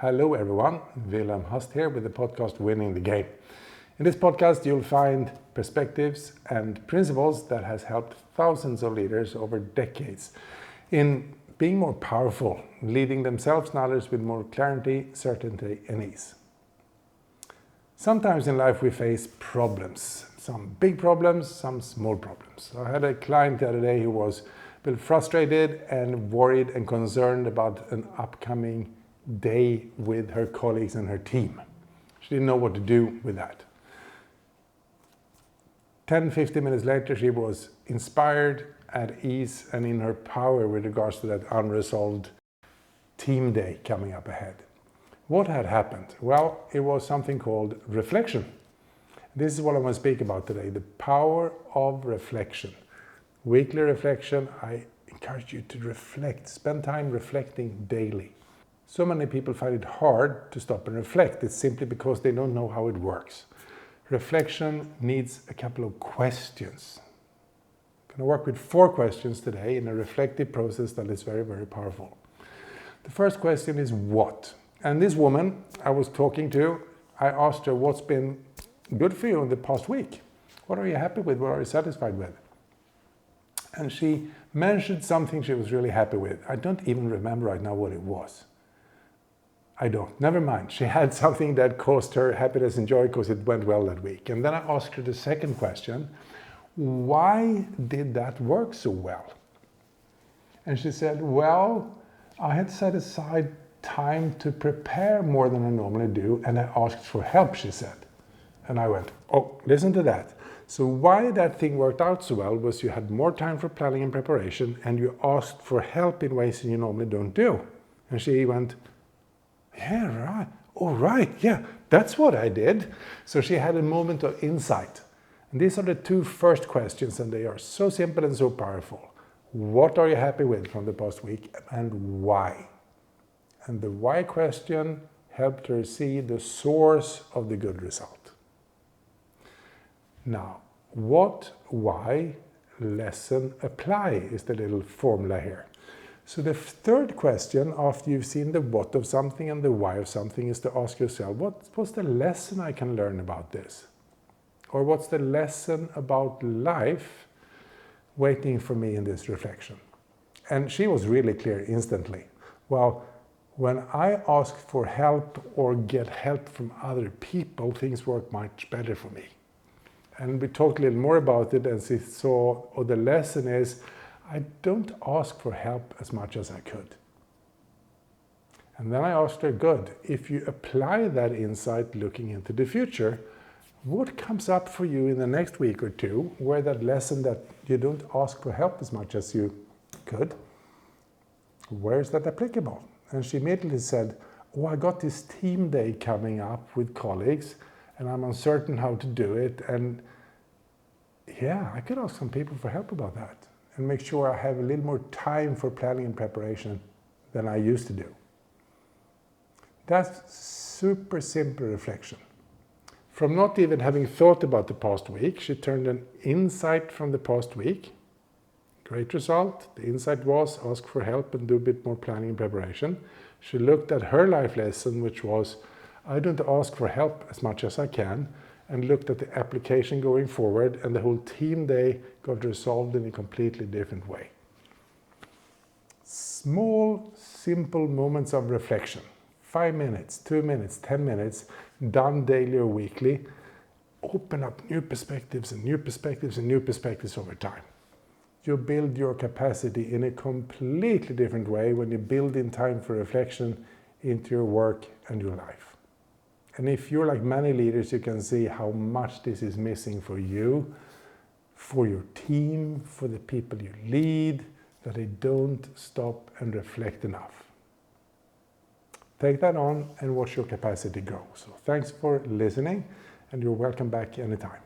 Hello everyone, Wilhelm Hast here with the podcast Winning the Game. In this podcast you'll find perspectives and principles that has helped thousands of leaders over decades in being more powerful, leading themselves and others with more clarity, certainty and ease. Sometimes in life we face problems, some big problems, some small problems. I had a client the other day who was a bit frustrated and worried and concerned about an upcoming day with her colleagues and her team. She didn't know what to do with that. 10-15 minutes later she was inspired, at ease and in her power with regards to that unresolved team day coming up ahead. What had happened? Well, it was something called reflection. This is what I want to speak about today, the power of reflection. Weekly reflection, I encourage you to reflect, spend time reflecting daily. So many people find it hard to stop and reflect. It's simply because they don't know how it works. Reflection needs a couple of questions. I'm going to work with 4 questions today in a reflective process that is very, very powerful. The first question is what? And this woman I was talking to, I asked her what's been good for you in the past week. What are you happy with? What are you satisfied with? And she mentioned something she was really happy with. I don't even remember right now what it was. I don't. Never mind. She had something that caused her happiness and joy because it went well that week. And then I asked her the second question. Why did that work so well? And she said, well, I had set aside time to prepare more than I normally do. And I asked for help, she said. And I went, oh, listen to that. So why that thing worked out so well was you had more time for planning and preparation and you asked for help in ways you normally don't do. And she went, yeah, right. Oh, right. Yeah, that's what I did. So she had a moment of insight. And these are the 2 first questions, and they are so simple and so powerful. What are you happy with from the past week, and why? And the why question helped her see the source of the good result. Now, what, why, lesson, apply is the little formula here. So the third question, after you've seen the what of something and the why of something, is to ask yourself, what's the lesson I can learn about this? Or what's the lesson about life waiting for me in this reflection? And she was really clear instantly. Well, when I ask for help or get help from other people, things work much better for me. And we talked a little more about it, and she saw, or the lesson is, I don't ask for help as much as I could. And then I asked her, good, if you apply that insight looking into the future, what comes up for you in the next week or 2 where that lesson that you don't ask for help as much as you could, where is that applicable? And she immediately said, oh, I got this team day coming up with colleagues and I'm uncertain how to do it. And yeah, I could ask some people for help about that and make sure I have a little more time for planning and preparation than I used to do. That's super simple reflection. From not even having thought about the past week, she turned an insight from the past week. Great result. The insight was ask for help and do a bit more planning and preparation. She looked at her life lesson, which was I don't ask for help as much as I can, and looked at the application going forward, and the whole team day got resolved in a completely different way. Small, simple moments of reflection. 5 minutes, 2 minutes, 10 minutes, done daily or weekly, open up new perspectives and new perspectives and new perspectives over time. You build your capacity in a completely different way when you build in time for reflection into your work and your life. And if you're like many leaders, you can see how much this is missing for you, for your team, for the people you lead, that they don't stop and reflect enough. Take that on and watch your capacity grow. So thanks for listening, and you're welcome back anytime.